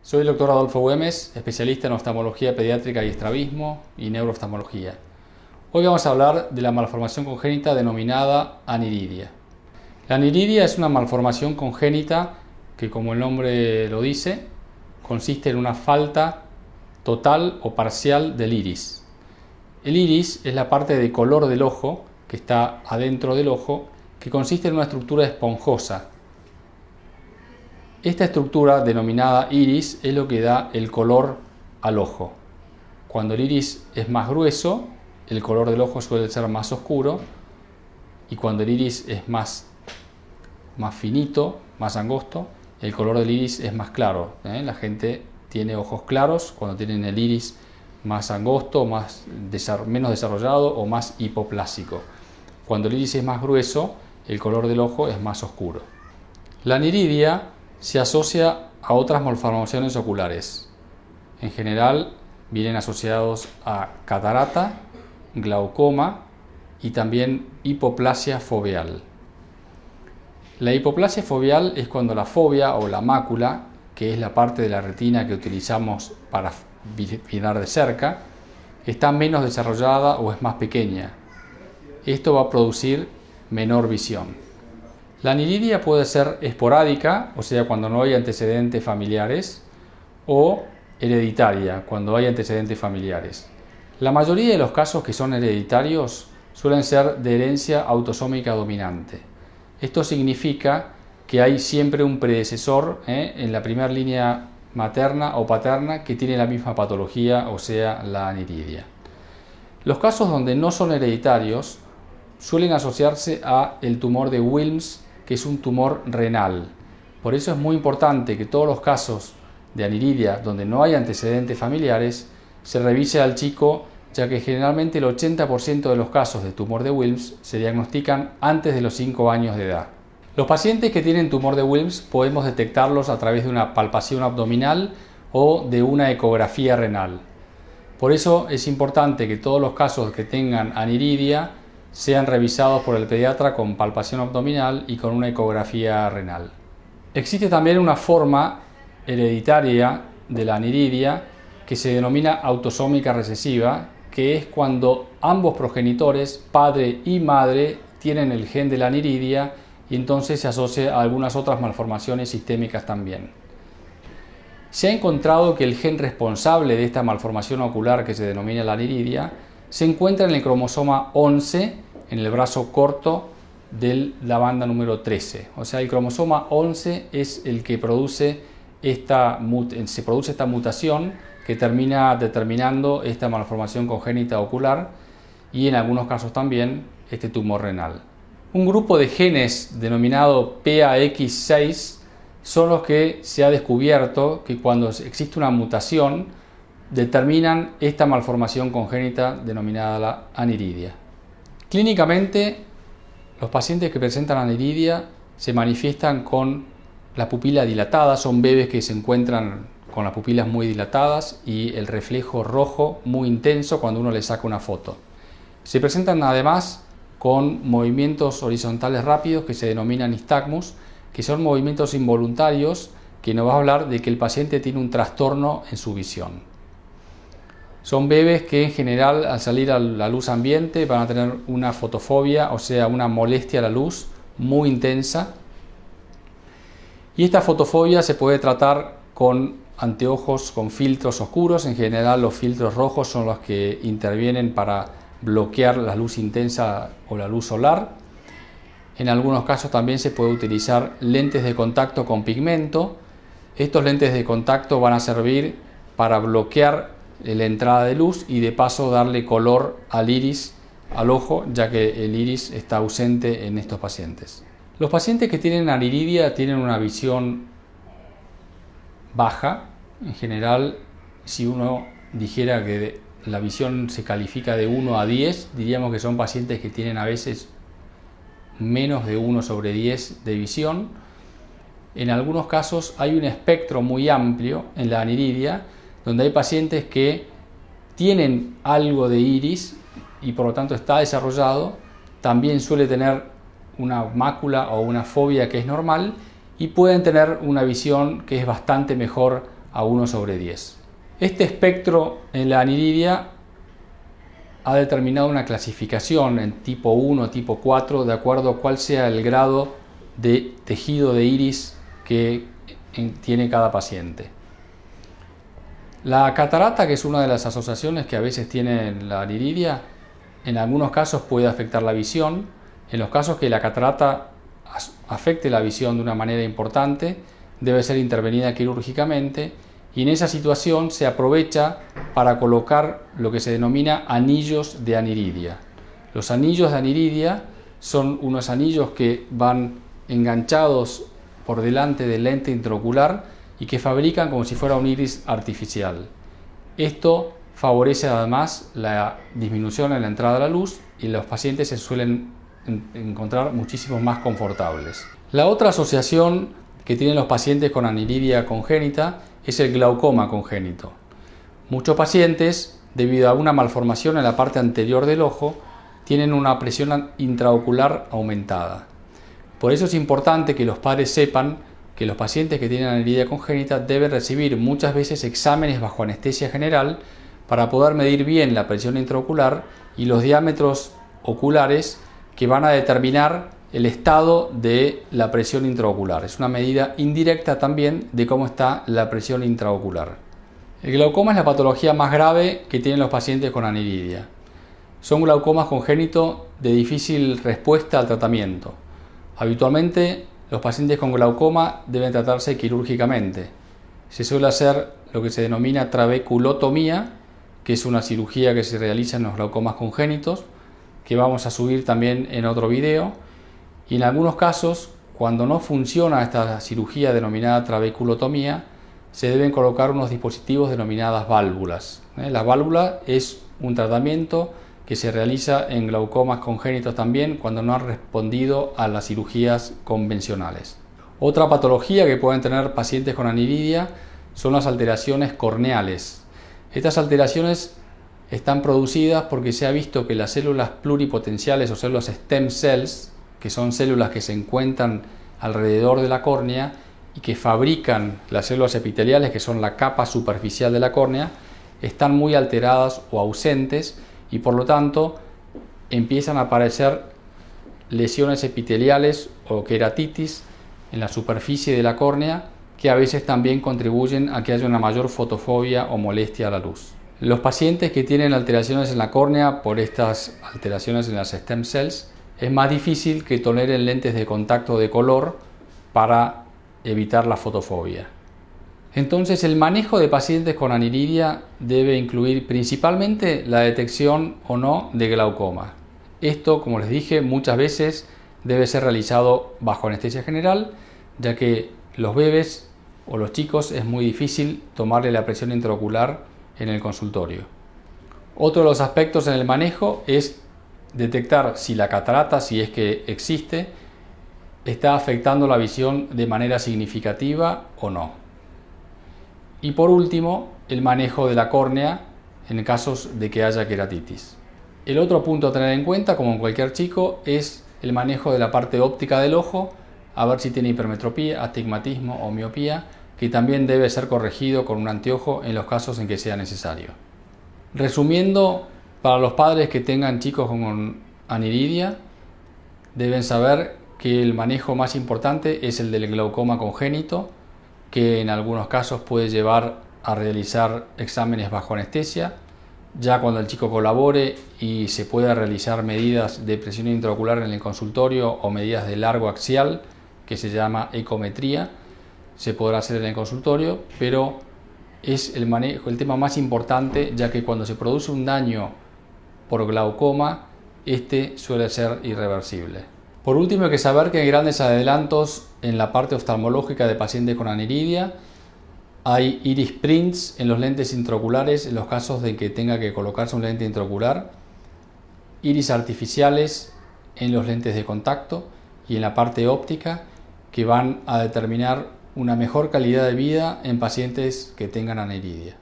Soy el doctor Adolfo Güemes, especialista en oftalmología pediátrica y estrabismo y neurooftalmología. Hoy vamos a hablar de la malformación congénita denominada aniridia. La aniridia es una malformación congénita que, como el nombre lo dice, consiste en una falta total o parcial del iris. El iris es la parte de color del ojo que está adentro del ojo, que consiste en una estructura esponjosa. Esta estructura denominada iris es lo que da el color al ojo. Cuando el iris es más grueso, el color del ojo suele ser más oscuro, y cuando el iris es más finito, más angosto, el color del iris es más claro. La gente tiene ojos claros cuando tienen el iris más angosto, menos desarrollado o más hipoplásico. Cuando el iris es más grueso, el color del ojo es más oscuro. La aniridia se asocia a otras malformaciones oculares. En general vienen asociados a catarata, glaucoma y también hipoplasia foveal. La hipoplasia foveal es cuando la fovea o la mácula, que es la parte de la retina que utilizamos para mirar de cerca, está menos desarrollada o es más pequeña. Esto va a producir menor visión. La aniridia puede ser esporádica, o sea, cuando no hay antecedentes familiares, o hereditaria, cuando hay antecedentes familiares. La mayoría de los casos que son hereditarios suelen ser de herencia autosómica dominante. Esto significa que hay siempre un predecesor en la primera línea materna o paterna que tiene la misma patología, o sea, la aniridia. Los casos donde no son hereditarios suelen asociarse a el tumor de Wilms, que es un tumor renal. Por eso es muy importante que todos los casos de aniridia donde no hay antecedentes familiares se revise al chico, ya que generalmente el 80% de los casos de tumor de Wilms se diagnostican antes de los 5 años de edad. Los pacientes que tienen tumor de Wilms podemos detectarlos a través de una palpación abdominal o de una ecografía renal. Por eso es importante que todos los casos que tengan aniridia sean revisados por el pediatra con palpación abdominal y con una ecografía renal. Existe también una forma hereditaria de la aniridia que se denomina autosómica recesiva, que es cuando ambos progenitores, padre y madre, tienen el gen de la aniridia y entonces se asocia a algunas otras malformaciones sistémicas también. Se ha encontrado que el gen responsable de esta malformación ocular que se denomina la aniridia se encuentra en el cromosoma 11, en el brazo corto de la banda número 13. O sea, el cromosoma 11 es el que produce esta mutación que termina determinando esta malformación congénita ocular y en algunos casos también este tumor renal. Un grupo de genes denominado PAX6 son los que se ha descubierto que cuando existe una mutación determinan esta malformación congénita denominada la aniridia. Clínicamente, los pacientes que presentan aniridia se manifiestan con la pupila dilatada, son bebés que se encuentran con las pupilas muy dilatadas y el reflejo rojo muy intenso cuando uno les saca una foto. Se presentan además con movimientos horizontales rápidos que se denominan nistagmus, que son movimientos involuntarios que nos va a hablar de que el paciente tiene un trastorno en su visión. Son bebés que en general al salir a la luz ambiente van a tener una fotofobia, o sea, una molestia a la luz muy intensa. Y esta fotofobia se puede tratar con anteojos con filtros oscuros. En general los filtros rojos son los que intervienen para bloquear la luz intensa o la luz solar. En algunos casos también se puede utilizar lentes de contacto con pigmento. Estos lentes de contacto van a servir para bloquear la entrada de luz y de paso darle color al iris, al ojo, ya que el iris está ausente en estos pacientes. Los pacientes que tienen aniridia tienen una visión baja. En general, si uno dijera que la visión se califica de 1 a 10, diríamos que son pacientes que tienen a veces menos de 1/10 de visión. En algunos casos hay un espectro muy amplio en la aniridia, donde hay pacientes que tienen algo de iris y por lo tanto está desarrollado, también suele tener una mácula o una fovea que es normal y pueden tener una visión que es bastante mejor a 1/10. Este espectro en la aniridia ha determinado una clasificación en tipo 1, tipo 4, de acuerdo a cuál sea el grado de tejido de iris que tiene cada paciente. La catarata, que es una de las asociaciones que a veces tiene la aniridia, en algunos casos puede afectar la visión. En los casos que la catarata afecte la visión de una manera importante, debe ser intervenida quirúrgicamente, y en esa situación se aprovecha para colocar lo que se denomina anillos de aniridia. Los anillos de aniridia son unos anillos que van enganchados por delante del lente intraocular y que fabrican como si fuera un iris artificial. Esto favorece además la disminución en la entrada de la luz y los pacientes se suelen encontrar muchísimo más confortables. La otra asociación que tienen los pacientes con aniridia congénita es el glaucoma congénito. Muchos pacientes, debido a una malformación en la parte anterior del ojo, tienen una presión intraocular aumentada. Por eso es importante que los padres sepan que los pacientes que tienen aniridia congénita deben recibir muchas veces exámenes bajo anestesia general para poder medir bien la presión intraocular y los diámetros oculares que van a determinar el estado de la presión intraocular. Es una medida indirecta también de cómo está la presión intraocular. El glaucoma es la patología más grave que tienen los pacientes con aniridia. Son glaucomas congénitos de difícil respuesta al tratamiento. Habitualmente los pacientes con glaucoma deben tratarse quirúrgicamente. Se suele hacer lo que se denomina trabeculotomía, que es una cirugía que se realiza en los glaucomas congénitos, que vamos a subir también en otro video. Y en algunos casos, cuando no funciona esta cirugía denominada trabeculotomía, se deben colocar unos dispositivos denominadas válvulas. La válvula es un tratamiento que se realiza en glaucomas congénitos también cuando no han respondido a las cirugías convencionales. Otra patología que pueden tener pacientes con aniridia son las alteraciones corneales. Estas alteraciones están producidas porque se ha visto que las células pluripotenciales o células stem cells, que son células que se encuentran alrededor de la córnea y que fabrican las células epiteliales, que son la capa superficial de la córnea, están muy alteradas o ausentes y por lo tanto empiezan a aparecer lesiones epiteliales o queratitis en la superficie de la córnea, que a veces también contribuyen a que haya una mayor fotofobia o molestia a la luz. Los pacientes que tienen alteraciones en la córnea por estas alteraciones en las stem cells, es más difícil que toleren lentes de contacto de color para evitar la fotofobia. Entonces, el manejo de pacientes con aniridia debe incluir principalmente la detección o no de glaucoma. Esto, como les dije, muchas veces debe ser realizado bajo anestesia general, ya que los bebés o los chicos es muy difícil tomarle la presión intraocular en el consultorio. Otro de los aspectos en el manejo es detectar si la catarata, si es que existe, está afectando la visión de manera significativa o no. Y por último, el manejo de la córnea en casos de que haya queratitis. El otro punto a tener en cuenta, como en cualquier chico, es el manejo de la parte óptica del ojo, a ver si tiene hipermetropía, astigmatismo o miopía, que también debe ser corregido con un anteojo en los casos en que sea necesario. Resumiendo, para los padres que tengan chicos con aniridia, deben saber que el manejo más importante es el del glaucoma congénito, que en algunos casos puede llevar a realizar exámenes bajo anestesia. Ya cuando el chico colabore y se pueda realizar medidas de presión intraocular en el consultorio o medidas de largo axial, que se llama ecometría, se podrá hacer en el consultorio, pero es el manejo, el tema más importante, ya que cuando se produce un daño por glaucoma, este suele ser irreversible. Por último, hay que saber que hay grandes adelantos en la parte oftalmológica de pacientes con aniridia. Hay iris prints en los lentes intraoculares en los casos de que tenga que colocarse un lente intraocular, iris artificiales en los lentes de contacto y en la parte óptica, que van a determinar una mejor calidad de vida en pacientes que tengan aniridia.